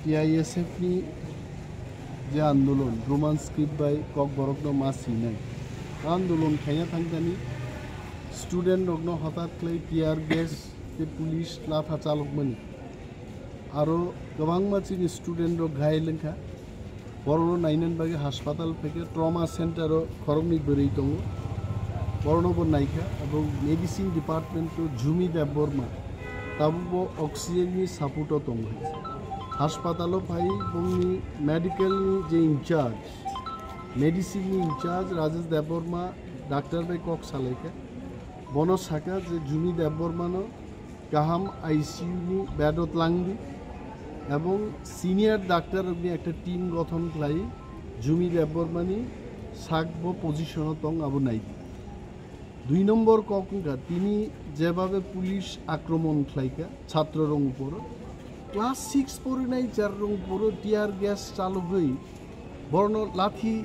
Scriptni যে আন্দোলন Roman script by Kokborok মাসি নাই আন্দোলন খাইয়া থাকতানি স্টুডেন্ট রগ্ন হঠাৎ ক্লাই টিয়ার গ্যাস যে পুলিশ লাথা চালক মানি আরও গোबां মাছিনি স্টুডেন্ট ঘায়েল লেখা বড় নাইনান বাগে হাসপাতাল থেকে ট্রমা সেন্টারও খরমনি বেরোই দङ বর্ণবর নায়িকা এবং মেডিসিন ডিপার্টমেন্ট ঝুমি দেববর্মা তাবুবো অক্সিজেননি সাপোর্টও দङ হাসপাতালও পাই বংনি মেডিকেলনি যে ইনচার্জ মেডিসিননি ইনচার্জ রাजेश देबबर्मा डाक्टर बाय Koksakha बनो साका जे ঝুমি দেববর্মানো गाहाम आईसीयूनि बेडत लांगदि এবং সিনিয়র ডাক্তার একটা টিম গঠন লাই ঝুমি দেববর্মানি সাকবো পজিশন দङ আবু নাইদি 2 নম্বর ককঙ্কা তিনি যেভাবে পুলিশ আক্রমণ খাইকা ছাত্রর উপর ক্লাস 6 পড়ে নাই চারর উপর টিয়ার গ্যাস চালু হই বর্ণ লাঠি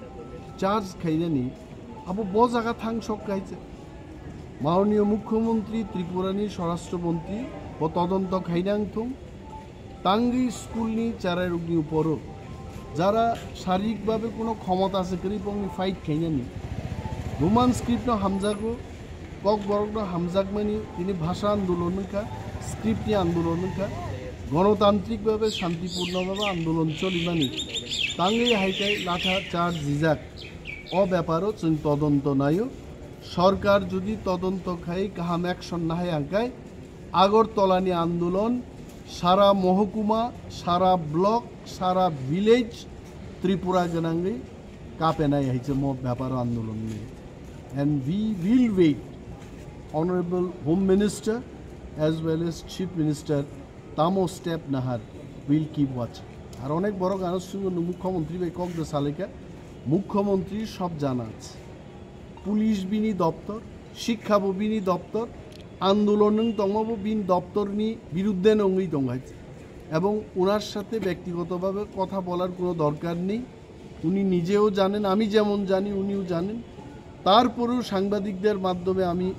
চার্জ খাইনানি আবু ব জায়গা থাং সব খাইছে মাননীয় মুখ্যমন্ত্রী ত্রিপুরানি স্বরাষ্ট্রমন্ত্রী ও তদন্ত খাইনাং থং টাঙ্গি স্কুলনি চারের উপর যারা শারীরিকভাবে কোনো ক্ষমতা আছে করি বংনি ফাইট খাইনানি রোমান স্ক্রিপ্ট হামজাগো Kokborok হামজাগমানি তিনি ভাষা আন্দোলনকা স্ক্রিপ্টনি আন্দোলনকা গণতান্ত্রিকভাবে শান্তিপূর্ণভাবে আন্দোলন চলিমানি টাঙ্গি হাইকাই লাঠা চার্জ জিজাক ও ব্যাপারও তদন্ত নাইও সরকার যদি তদন্ত খাই কাহাম অ্যাকশন না হয় আঁকায় আগরতলানি আন্দোলন সারা মহকুমা সারা ব্লক সারা ভিলেজ ত্রিপুরা গনাঙ্গে কাপে নাই হয়েছে ব্যাপার আন্দোলন নিয়ে and we will wait honorable home minister as well as chief minister tamo step nahar will keep watching আর অনেক বড় গানের সঙ্গে মুখ্যমন্ত্রী বাই Koksakha মুখ্যমন্ত্রী সব জানা আছে পুলিশ বিনি দপ্তর শিক্ষা বিনি দপ্তর আন্দোলন তমব বিন দপ্তরনি বিরুদ্ধে নঙ্গই দঙ্গাইছে এবং ওনার সাথে ব্যক্তিগতভাবে কথা বলার কোনো দরকার নেই উনি নিজেও জানেন আমি যেমন জানি উনিও জানেন তারপরেও সাংবাদিকদের মাধ্যমে আমি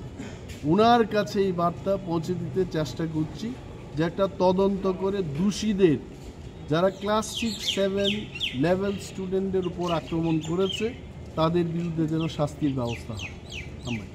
ওনার কাছে এই বার্তা পৌঁছে দিতে চেষ্টা করছি যে একটা তদন্ত করে দোষীদের যারা ক্লাস 6-7 লেভেল স্টুডেন্টদের উপর আক্রমণ করেছে তাদের বিরুদ্ধে যেন শাস্তির ব্যবস্থা হয়।